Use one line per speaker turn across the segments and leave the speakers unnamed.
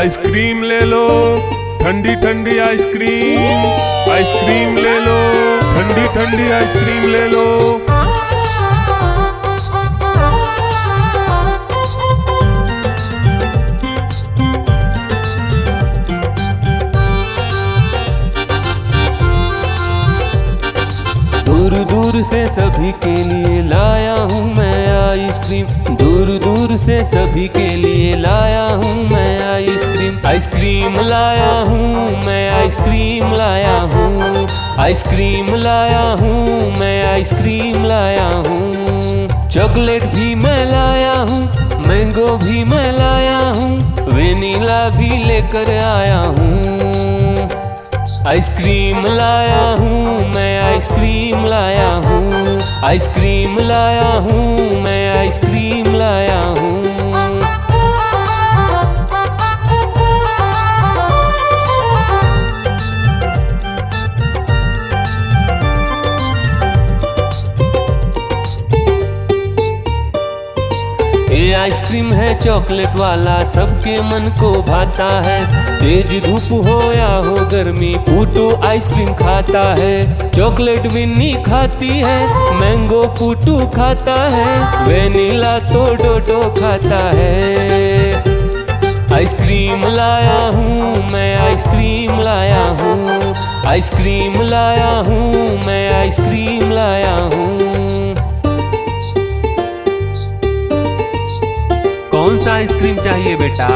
Ice cream ले लो, ठंडी ठंडी आइसक्रीम। आइसक्रीम ले लो, ठंडी ठंडी आइसक्रीम ले लो।
दूर दूर से सभी के लिए लाया हूँ मैं आइसक्रीम। दूर दूर से सभी के लिए लाया हूँ मैं आइसक्रीम। आइसक्रीम लाया हूँ मैं, आइसक्रीम लाया हूँ। आइसक्रीम लाया हूँ मैं, आइसक्रीम लाया हूँ। चॉकलेट भी मैं लाया हूँ, मैंगो भी मैं लाया हूँ, वेनिला भी लेकर आया हूँ। आइसक्रीम लाया हूँ मैं, आइसक्रीम लाया हूँ। आइसक्रीम लाया हूँ मैं, आइसक्रीम लाया हूँ। ये आइसक्रीम है चॉकलेट वाला, सबके मन को भाता है। तेज धूप हो या हो गर्मी, पूटू आइसक्रीम खाता है। चॉकलेट विन्नी खाती है, मैंगो पूटू खाता है, वेनिला तो डोडो खाता है। आइसक्रीम लाया हूँ मैं, आइसक्रीम लाया हूँ। आइसक्रीम लाया हूँ मैं, आइसक्रीम लाया हूँ।
कौन सा आइसक्रीम चाहिए बेटा?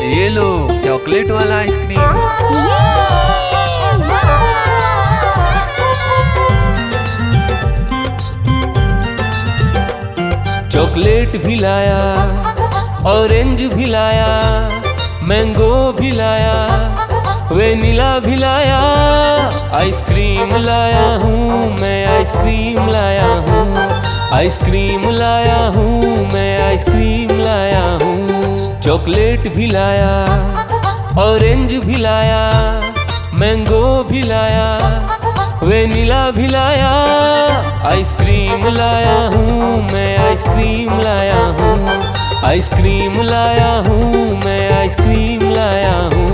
ये लो चॉकलेट वाला आइसक्रीम।
चॉकलेट भी लाया, ऑरेंज भी लाया, मैंगो भी लाया, वेनिला भी लाया। आइसक्रीम लाया हूँ मैं, आइसक्रीम लाया हूँ। आइसक्रीम लाया हूँ मैं, आइसक्रीम लाया हूँ। चॉकलेट भी लाया, ऑरेंज भी लाया, मैंगो भी लाया, वेनिला भी लाया। आइसक्रीम लाया हूँ मैं, आइसक्रीम लाया हूँ। आइसक्रीम लाया हूँ मैं, आइसक्रीम लाया हूँ।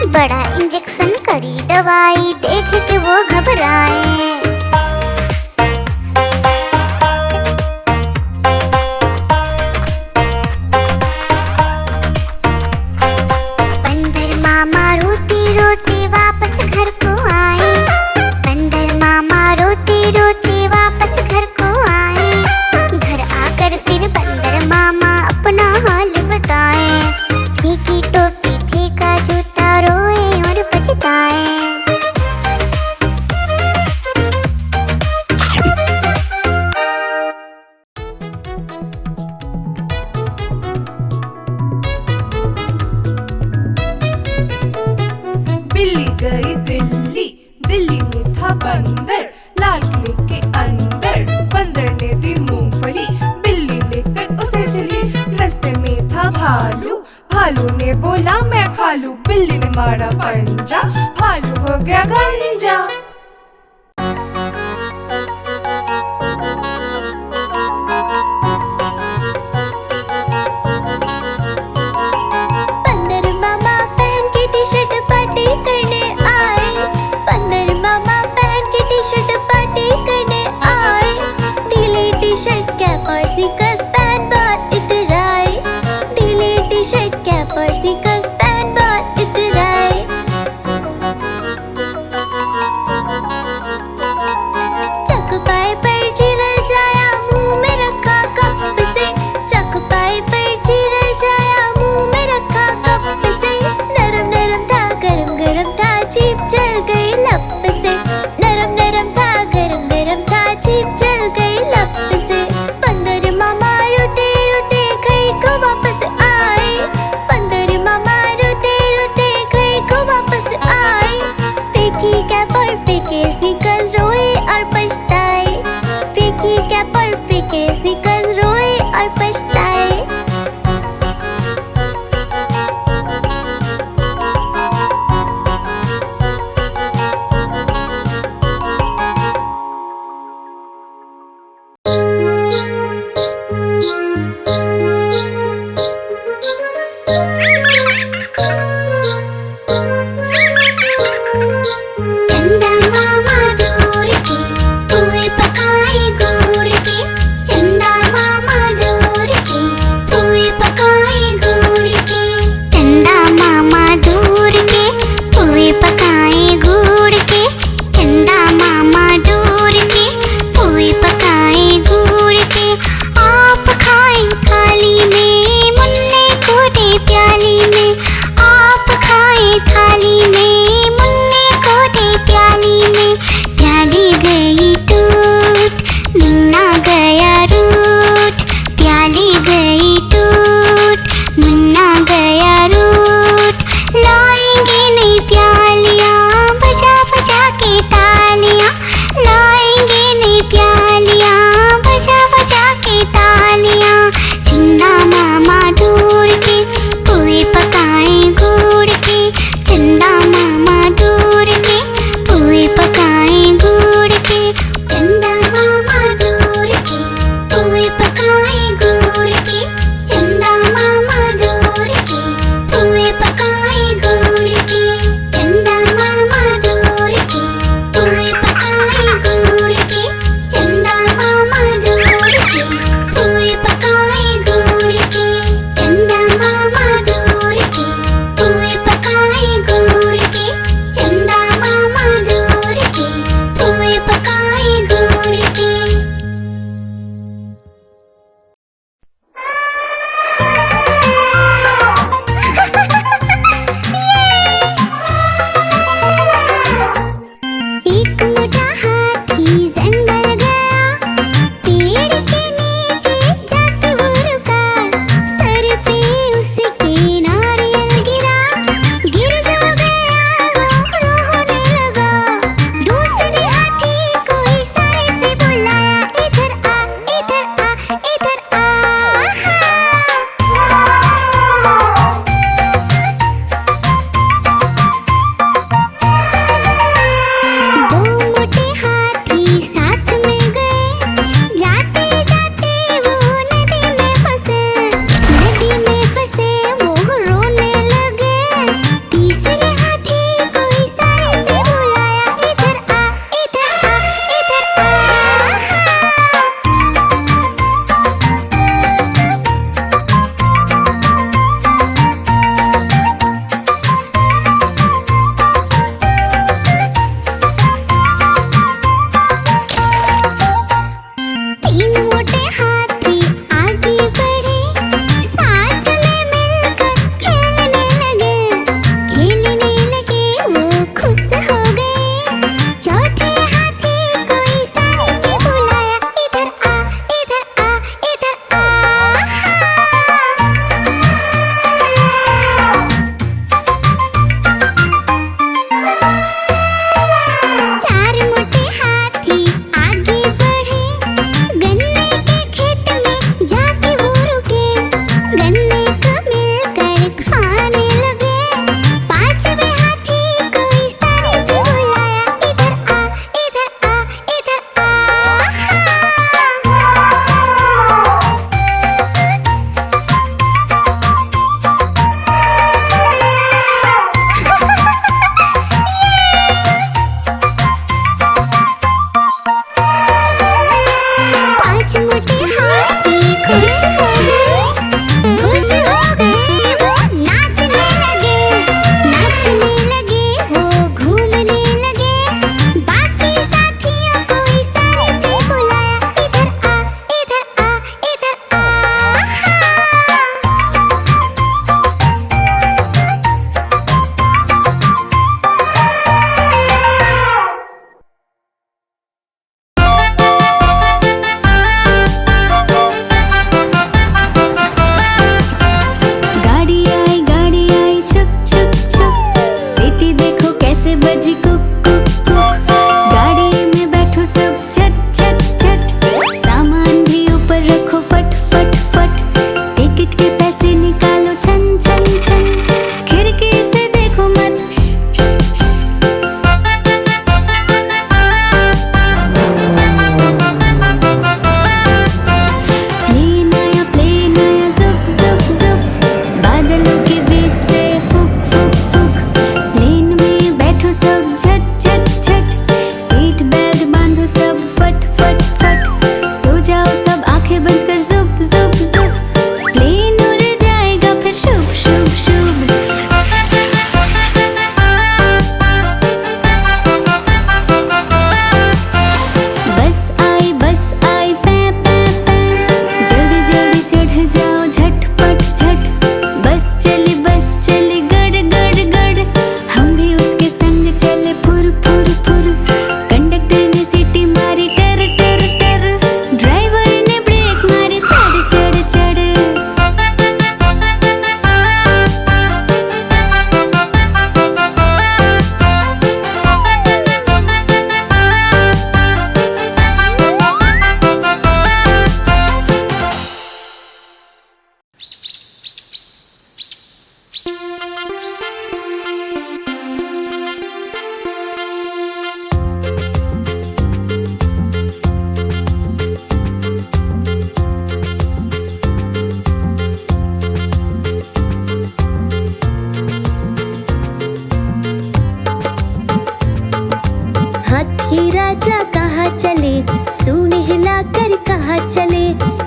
बड़ा इंजेक्शन करी दवाई देख के वो घबराए। बंदर मामा रोते रोते वापस घर को आए। बंदर मामा रोते रोते वापस घर को आए। घर आकर फिर बंदर मामा अपना हाल बताए। फीकी टोपी फेंका जूता रोए और पछताए।
बिल्ली गई दिल्ली, दिल्ली में था बंदर, लाल किले के अंदर। बंदर ने दी मूंगफली, बिल्ली लेकर उसे चली। रास्ते में था भालू, भालू ने बोला मैं खा लूं। बिल्ली ने मारा पंजा, भालू हो गया गंजा।
स्नीकर्स पैंट बहुत इधर आए, ढीली टी शर्ट कैप और स्नीकर्स पैंट बहुत इधर आए। चकपाई पर चिरल जाया, मुंह में रखा कप से, चकपाई पर चिरल जाया, मुंह में रखा कप से। नरम नरम था गरम गरम था, जीभ जल गई लब से, नरम नरम था गरम गरम था, जीभ जल गई लब से। बंदर मामा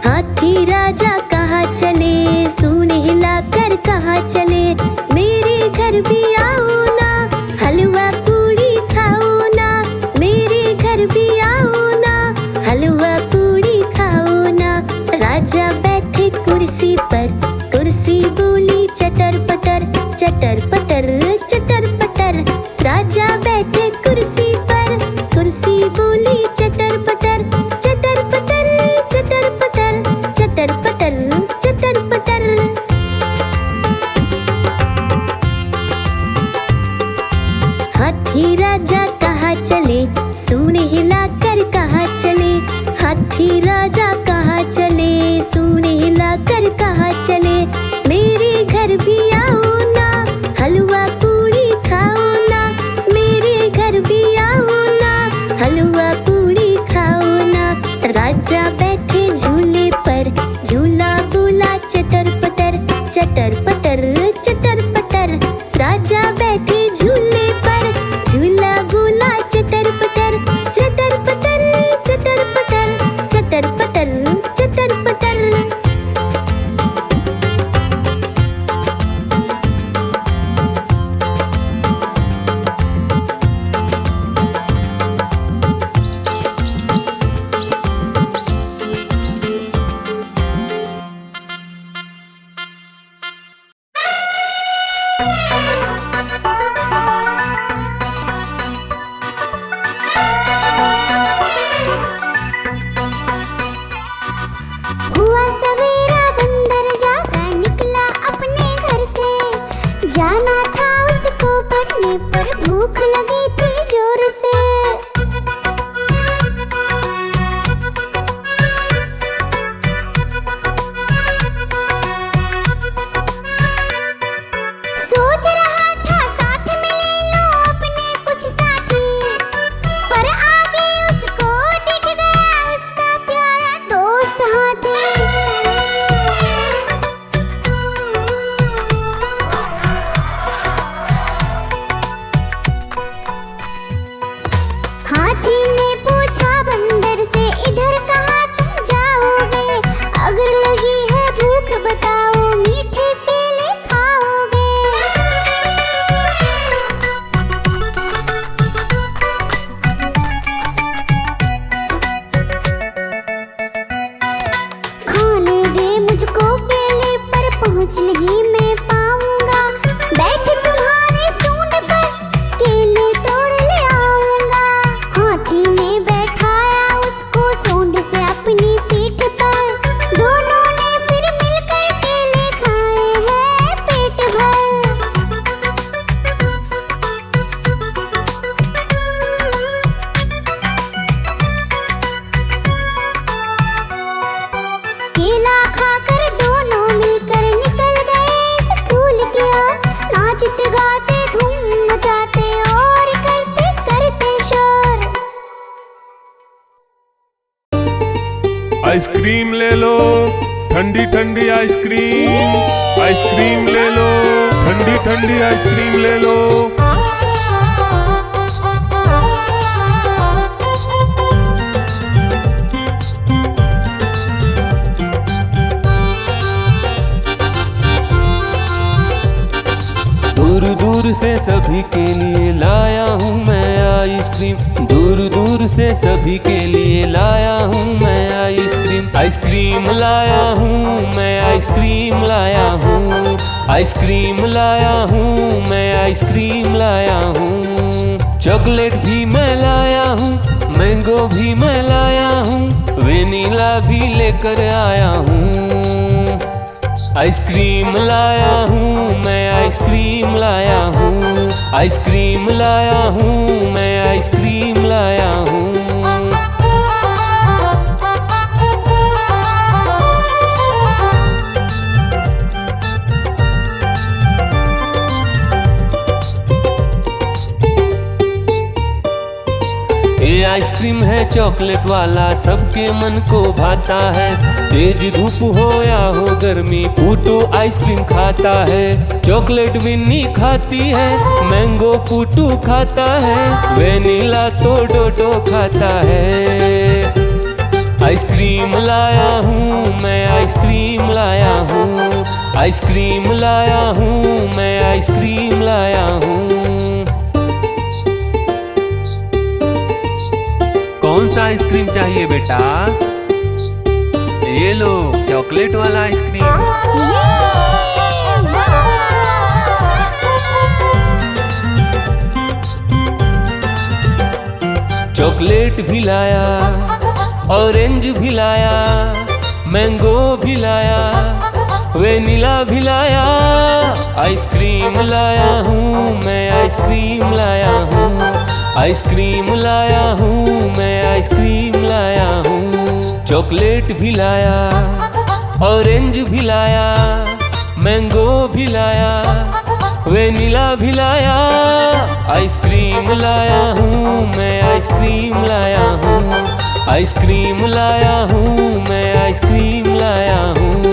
हाथी राजा कहाँ चले, सूंड हिलाकर कहाँ चले। मेरे घर भी आओ ना, हलवा पूड़ी खाओ ना। मेरे घर भी आओ ना, हलवा पूड़ी खाओ ना। राजा बैठे कुर्सी पर, कुर्सी बोली चटर पटर, चटर पटर चटर पटर। राजा बैठे कुर्सी पर, कुर्सी बोली चटर पटर, चटर पटर चटर पटर, चटर पटर चटर पटर। हाथी राजा कहाँ चले, सूंड हिलाकर कहाँ चले। हाथी राजा कहाँ चले, सूंड हिलाकर कहाँ चले। मेरे घर भी आओ ना, हलवा पूड़ी खाओ ना। मेरे घर भी आओ ना, हलवा पूड़ी खाओ ना। राजा बैठे झूले पर, झूला बोला चटर पटर, चटर पटर चटर पटर। राजा बैठे झूले पर, झूला बोला चटर पटर, चटर पटर चटर पटर, चटर पटर चटर पटर।
हुआ सवेरा बंदर जागा निकला अपने घर से। जाना था उसको पढ़ने पर भूख लगी थी जोर से। सोच रहा था साथ में ले लो अपने कुछ साथी, पर आगे उसको दिख गया उसका प्यारा दोस्त हाथी। हाथी ने पूछा बंदर से, इधर कहाँ तुम जाओगे? अगर लगी है भूख बताओ, मीठे केले खाओगे? खाने दे मुझको केले, पर पहुँच नहीं मैं पाऊंगा। बैठ तुम्हारे सूंड पर, केले तोड़ ले आऊंगा। हाथी ने बैठाया उसको सूंड से अपनी पीठ पर। दोनों ने फिर मिलकर केले खाए हैं पेट भर। केला खाकर दोनों मिलकर निकल गए स्कूल की ओर। नाचते गाते धूम मचाते और करते करते शोर।
आइसक्रीम ले लो, ठंडी ठंडी आइसक्रीम। आइसक्रीम ले लो, ठंडी ठंडी आइसक्रीम ले लो।
दूर दूर से सभी के लिए लाया हूँ मैं आइसक्रीम। दूर दूर से सभी के लिए लाया हूँ मैं आइसक्रीम। आइसक्रीम लाया हूँ मैं, आइसक्रीम लाया हूँ। आइसक्रीम लाया हूँ मैं, आइसक्रीम लाया हूँ। चॉकलेट भी मैं लाया हूँ, मैंगो भी मैं लाया हूँ, वेनिला भी लेकर आया हूँ। आइसक्रीम लाया हूँ मैं, आइसक्रीम लाया हूँ। आइसक्रीम लाया हूँ मैं, आइसक्रीम लाया हूँ। ये आइसक्रीम है चॉकलेट वाला, सबके मन को भाता है। तेज धूप हो या हो गर्मी, पूटू आइसक्रीम खाता है। चॉकलेट विन्नी खाती है, मैंगो पूटू खाता है, वेनिला तो डोडो खाता है। आइसक्रीम लाया हूँ मैं, आइसक्रीम लाया हूँ, आइसक्रीम लाया हूँ मैं, आइसक्रीम लाया हूँ।
कौन सा आइसक्रीम चाहिए बेटा? ये लो चॉकलेट वाला आइसक्रीम।
चॉकलेट भी लाया, ऑरेंज भी लाया, मैंगो भी लाया, वेनिला भी लाया। आइसक्रीम लाया हूँ मैं, आइसक्रीम लाया हूँ, आइसक्रीम लाया हूँ मैं, आइसक्रीम लाया हूँ। चॉकलेट भी लाया, ऑरेंज भी लाया, मैंगो भी लाया, वेनिला भी लाया। आइसक्रीम लाया हूँ मैं, आइसक्रीम लाया हूँ, आइसक्रीम लाया हूँ मैं, आइसक्रीम लाया हूँ।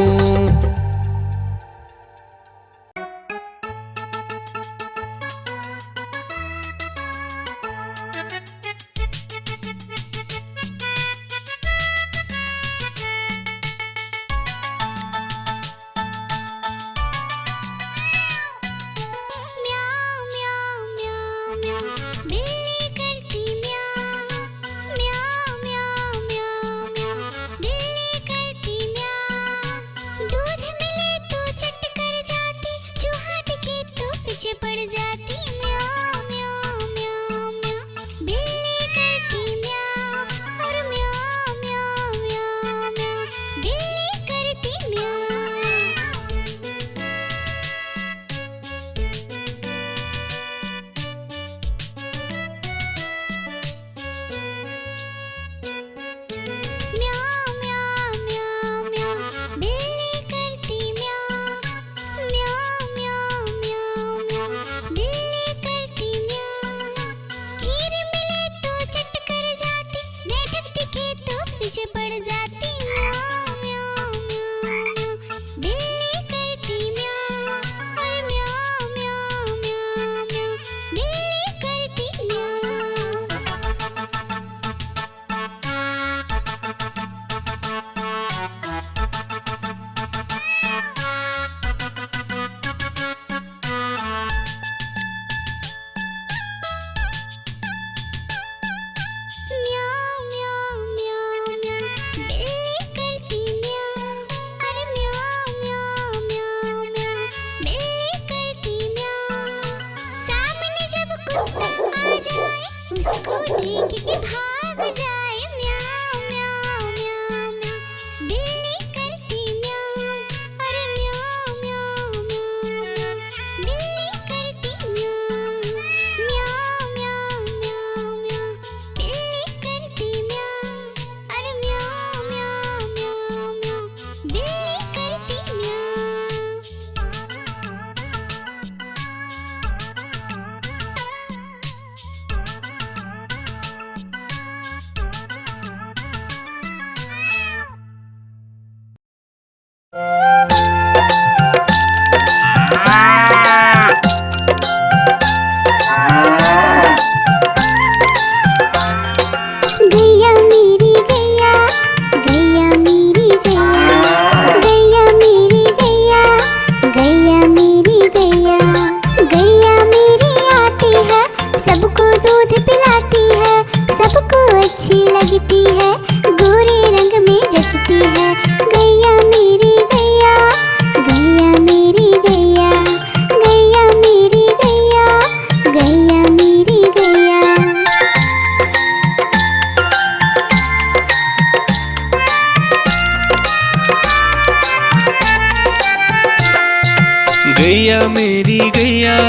गैया मेरी गैया,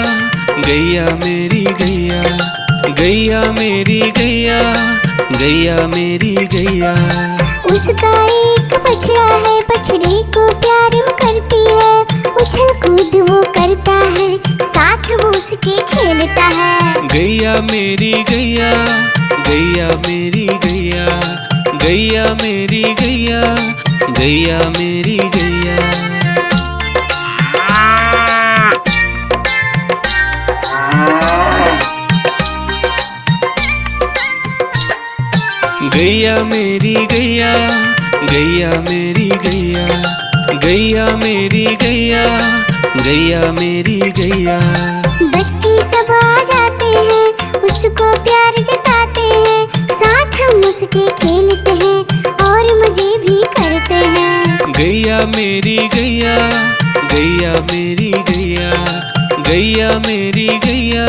गैया मेरी गैया, गैया मेरी गैया, गैया मेरी गैया।
उसका एक बछड़ा है, बछड़े को प्यार वो करती है, उछल कूद वो करता है, साथ वो उसके खेलता है।
गैया मेरी गैया, गैया मेरी गैया, गैया मेरी गैया, गैया मेरी गैया। गैया मेरी गैया, गैया मेरी गैया, गैया मेरी गैया, गैया मेरी गैया।
बच्चे सब आ जाते हैं, उसको प्यार जताते हैं, साथ हम उसके खेलते हैं और मजे भी करते हैं।
गैया मेरी गैया, गैया मेरी गैया, गैया मेरी गैया,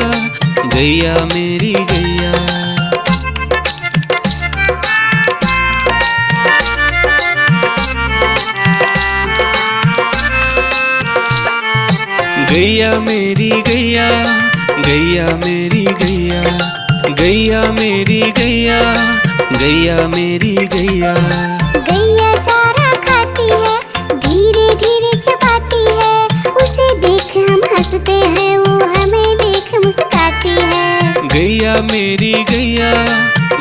गैया मेरी गैया। गैया मेरी गैया, गैया मेरी गैया, गैया मेरी गैया, गैया मेरी गैया।
गैया चारा खाती है, धीरे धीरे चबाती है, उसे देख हम हंसते हैं, वो हमें देख मुस्कुराती है।
गैया मेरी गैया,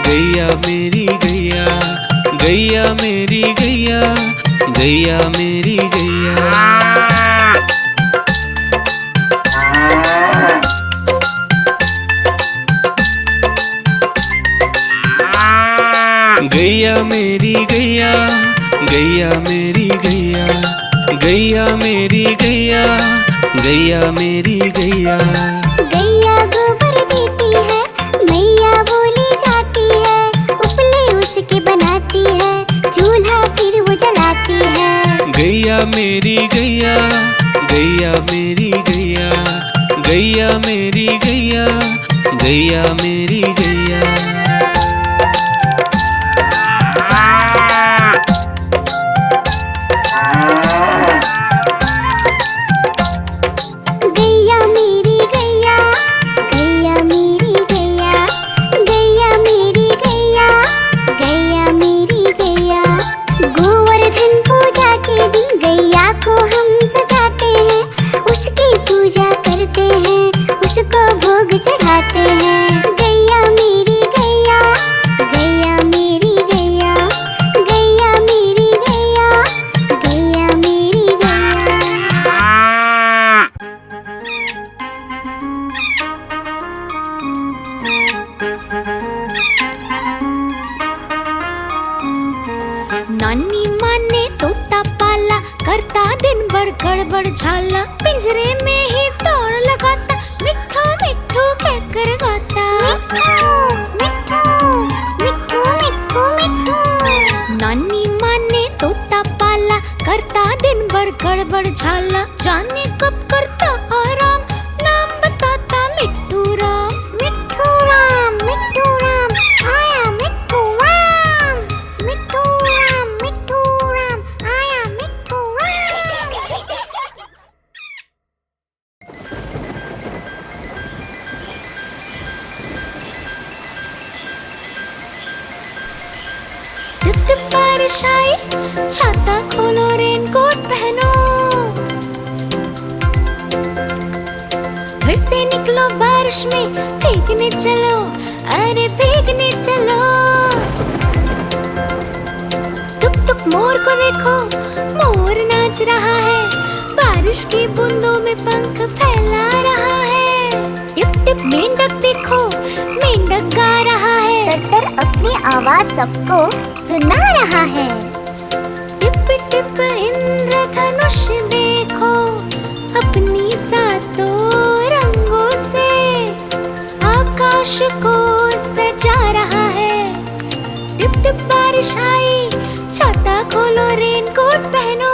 गैया मेरी गैया, गैया मेरी गैया, गैया मेरी गैया। गैया मेरी गैया, गैया मेरी गैया, गैया मेरी गैया, गैया मेरी गैया।
गैया गोबर देती है, मैया बोली जाती है, उपले उसके बनाती है, चूल्हा फिर वो जलाती है।
गैया मेरी गैया, गैया मेरी गैया, गैया मेरी गैया, गैया मेरी गैया।
गैया मेरी गैया, गैया मेरी गैया, गैया मेरी गैया, गैया मेरी गैया। गोवर्धन पूजा के दिन गैया को हम सजाते हैं, उसकी पूजा करते हैं, उसको भोग चढ़ाते हैं। गैया मेरी गैया, गैया मेरी गैया, गैया मेरी गैया, गैया मेरी गैया।
नानी माँ ने तोता पाला, करता दिन भर गड़बड़ झाला, पिंजरे में ही दौड़ लगाता, मिट्ठू मिट्ठू कहकर गाता।
मिट्ठू मिट्ठू मिट्ठू मिट्ठू।
नानी माँ ने तोता पाला, करता दिन भर गड़बड़ झाला, जाने कब करता आराम, नाम बताता मिट्ठू राम।
मिट्ठू राम आया मिट्ठू राम, मिट्ठू राम आया मिट्ठू राम।
टिप टिप बारिश आई, छाता खोलो रेनकोट पहनो, घर से निकलो बारिश में, भीगने चलो, अरे भीगने चलो। टुक टुक मोर को देखो, मोर नाच रहा है, बारिश की बूंदों में पंख फैला रहा है। टिप टिप मेंढक देखो, मेंढक गा रहा है,
तर अपनी आवाज सबको सुना रहा है।
टिप टिप इंद्रधनुष देखो, अपनी सातों रंगों से आकाश को सजा रहा है। टिप टिप बारिश आई, छाता खोलो रेनकोट पहनो,